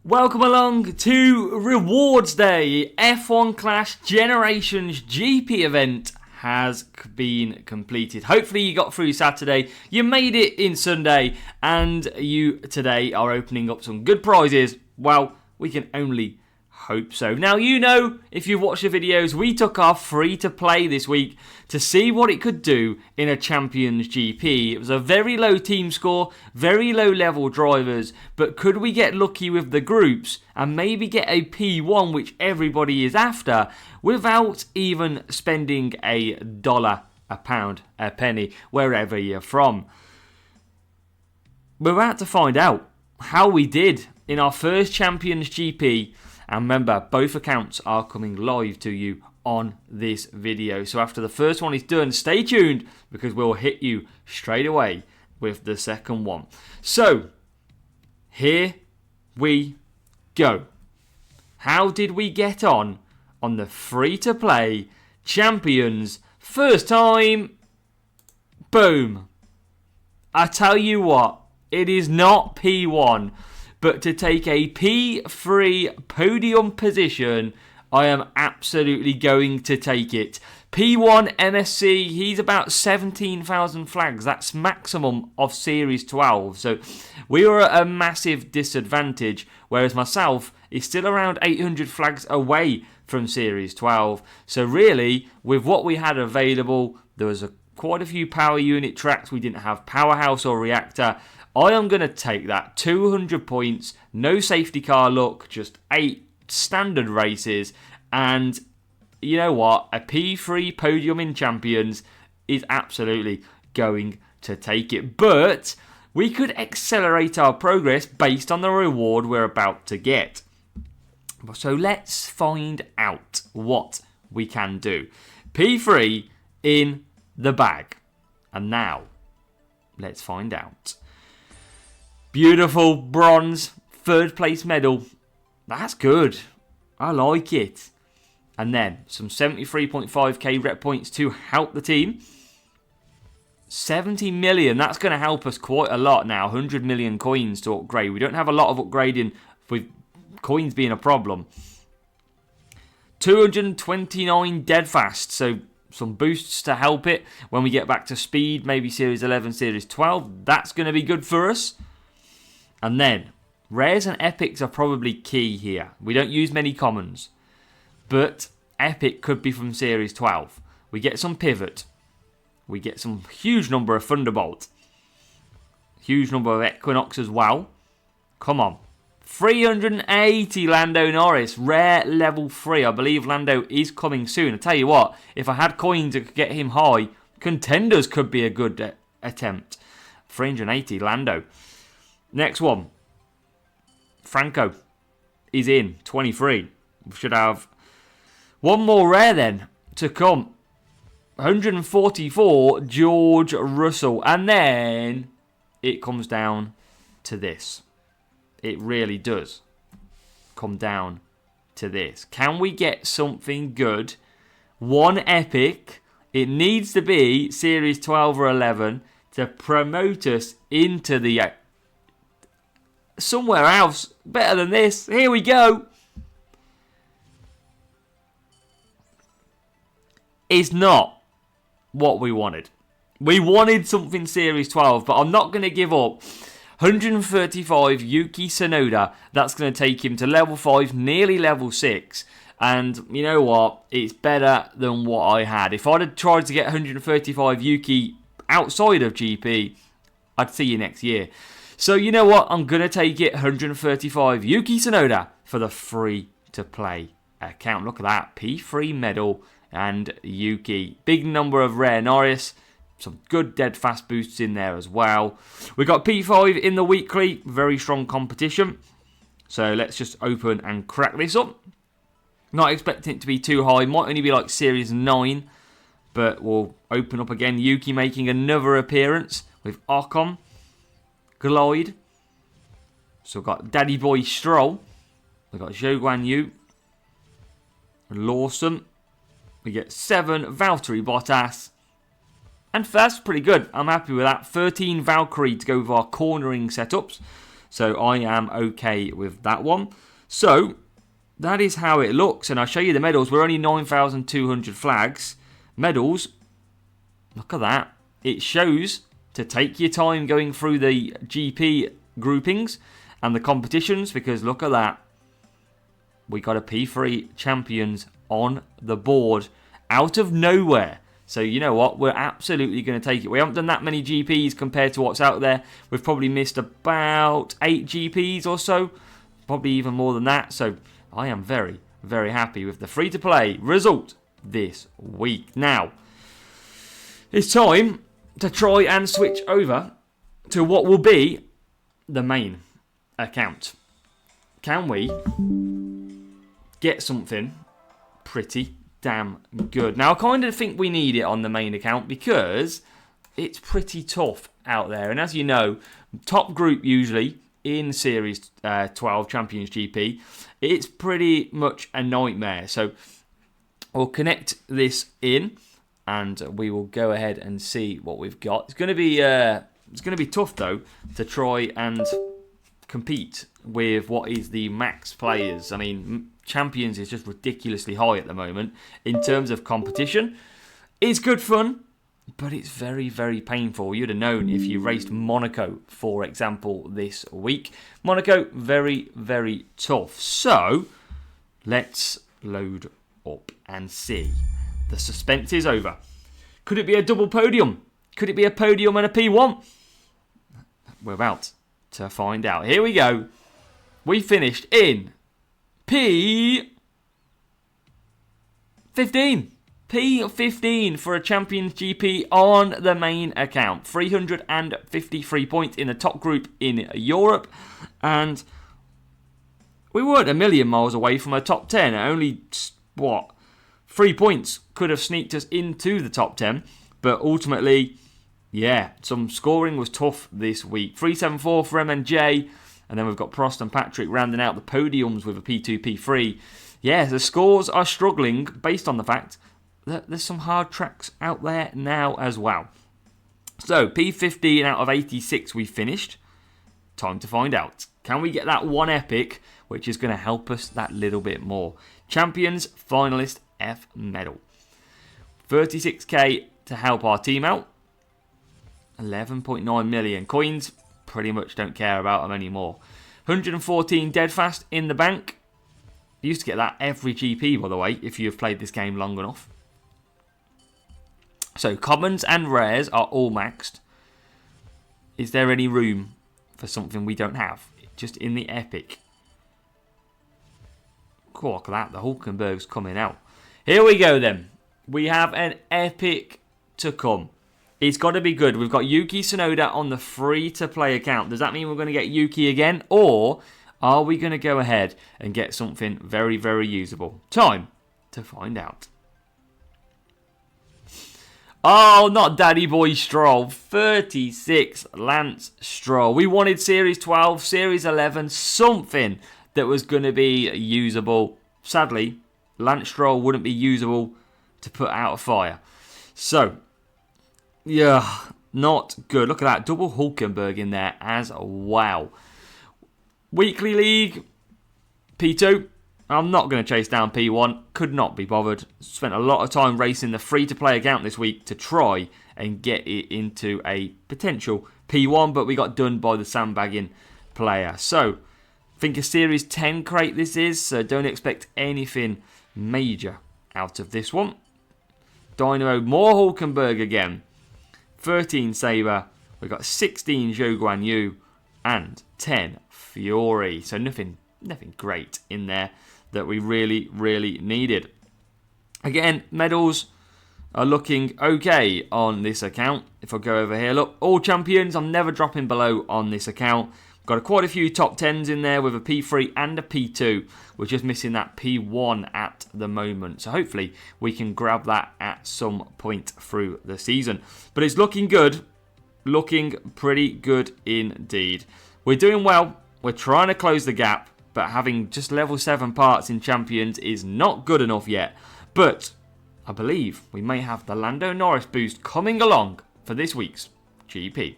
Welcome along to Rewards Day. F1 Clash Generations GP event has been completed. Hopefully you got through Saturday, you made it in Sunday, and you today are opening up some good prizes. Well, we can only hope so. Now, you know, if you've watched the videos, we took our free to play this week to see what it could do in a Champions GP. It was a very low team score, very low level drivers, but could we get lucky with the groups and maybe get a P1, which everybody is after, without even spending a dollar, a pound, a penny, wherever you're from? We're about to find out how we did in our first Champions GP. And remember, both accounts are coming live to you on this video. So after the first one is done, stay tuned because we'll hit you straight away with the second one. So, here we go. How did we get on the free-to-play Champions first time? Boom. I tell you what, it is not P1. But to take a P3 podium position, I am absolutely going to take it. P1 MSC, he's about 17,000 flags. That's maximum of Series 12. So we were at a massive disadvantage, whereas myself is still around 800 flags away from Series 12. So really, with what we had available, there was quite a few power unit tracks. We didn't have Powerhouse or Reactor. I am going to take that 200 points, no safety car luck, just 8 standard races, and you know what? A P3 podium in Champions is absolutely going to take it. But we could accelerate our progress based on the reward we're about to get. So let's find out what we can do. P3 in the bag. And now, let's find out. Beautiful bronze, third place medal. That's good. I like it. And then some 73.5k rep points to help the team. 70 million, that's going to help us quite a lot now. 100 million coins to upgrade. We don't have a lot of upgrading with coins being a problem. 229 dead fast, so some boosts to help it when we get back to speed. Maybe Series 11, Series 12. That's going to be good for us. And then, rares and epics are probably key here. We don't use many commons. But epic could be from Series 12. We get some pivot. We get some huge number of Thunderbolt. Huge number of Equinox as well. Come on. 380 Lando Norris. Rare level 3. I believe Lando is coming soon. I tell you what, if I had coins that could get him high, Contenders could be a good attempt. 380 Lando. Next one. Franco is in. 23. We should have one more rare then to come. 144 George Russell. And then it comes down to this. It really does come down to this. Can we get something good? One epic. It needs to be Series 12 or 11 to promote us into the somewhere else better than this. Here we go. It's not what we wanted. We wanted something Series 12, but I'm not going to give up. 135 Yuki Tsunoda. That's going to take him to level 5, nearly level 6. And you know what? It's better than what I had. If I'd have tried to get 135 Yuki outside of GP, I'd see you next year. So you know what? I'm going to take it 135 Yuki Tsunoda for the free-to-play account. Look at that. P3 medal and Yuki. Big number of rare Norris. Some good dead fast boosts in there as well. We got P5 in the weekly. Very strong competition. So let's just open and crack this up. Not expecting it to be too high. Might only be like Series 9. But we'll open up again. Yuki making another appearance with Ocon. Glide. So we've got Daddy Boy Stroll. We've got Zhou Guan Yu. Lawson. We get 7 Valtteri Bottas. And that's pretty good. I'm happy with that. 13 Valkyrie to go with our cornering setups. So I am okay with that one. So that is how it looks. And I'll show you the medals. We're only 9,200 flags. Medals, look at that. It shows to take your time going through the GP groupings and the competitions, because look at that. We got a P3 champions on the board out of nowhere. So you know what? We're absolutely going to take it. We haven't done that many GPs compared to what's out there. We've probably missed about 8 GPs or so. Probably even more than that. So I am very, very happy with the free-to-play result this week. Now, it's time to try and switch over to what will be the main account. Can we get something pretty damn good? Now, I kind of think we need it on the main account because it's pretty tough out there. And as you know, top group usually in Series 12 Champions GP, it's pretty much a nightmare. So we'll connect this in and we will go ahead and see what we've got. It's going to be tough though to try and compete with what is the max players. I mean, Champions is just ridiculously high at the moment in terms of competition. It's good fun, but it's very, very painful. You'd have known if you raced Monaco, for example, this week. Monaco, very, very tough. So, let's load up and see. The suspense is over. Could it be a double podium? Could it be a podium and a P1? We're about to find out. Here we go. We finished in P15. P15 for a Champions GP on the main account. 353 points in the top group in Europe. And we weren't a million miles away from a top 10. Only, 3 points could have sneaked us into the top 10. But ultimately, yeah, some scoring was tough this week. 374 for MNJ. And then we've got Prost and Patrick rounding out the podiums with a P2, P3. Yeah, the scores are struggling based on the fact that there's some hard tracks out there now as well. So, P15 out of 86 we finished. Time to find out. Can we get that one epic, which is going to help us that little bit more? Champions Finalist F medal. 36k to help our team out. 11.9 million coins. Pretty much don't care about them anymore. 114 dead fast in the bank. You used to get that every GP, by the way, if you've played this game long enough. So, commons and rares are all maxed. Is there any room for something we don't have? Just in the epic. Cool, look at that. The Hulkenberg's coming out. Here we go then. We have an epic to come. It's got to be good. We've got Yuki Tsunoda on the free-to-play account. Does that mean we're going to get Yuki again? Or are we going to go ahead and get something very, very usable? Time to find out. Oh, not Daddy Boy Stroll. 36 Lance Stroll. We wanted Series 12, Series 11, something that was going to be usable. Sadly, Lance Stroll wouldn't be usable to put out a fire. So, yeah, not good. Look at that. Double Hulkenberg in there as well. Weekly League, P2. I'm not going to chase down P1. Could not be bothered. Spent a lot of time racing the free-to-play account this week to try and get it into a potential P1, but we got done by the sandbagging player. So, I think a Series 10 crate this is, so don't expect anything major out of this one. Dynamo, more Hulkenberg again. 13 Sabre. We've got 16 Zhou Guan Yu and 10 Fury. So nothing great in there that we really, really needed. Again, medals are looking okay on this account. If I go over here, look, all champions. I'm never dropping below on this account. Got quite a few top 10s in there with a P3 and a P2. We're just missing that P1 at the moment. So hopefully we can grab that at some point through the season. But it's looking good. Looking pretty good indeed. We're doing well. We're trying to close the gap. But having just level 7 parts in Champions is not good enough yet. But I believe we may have the Lando Norris boost coming along for this week's GP.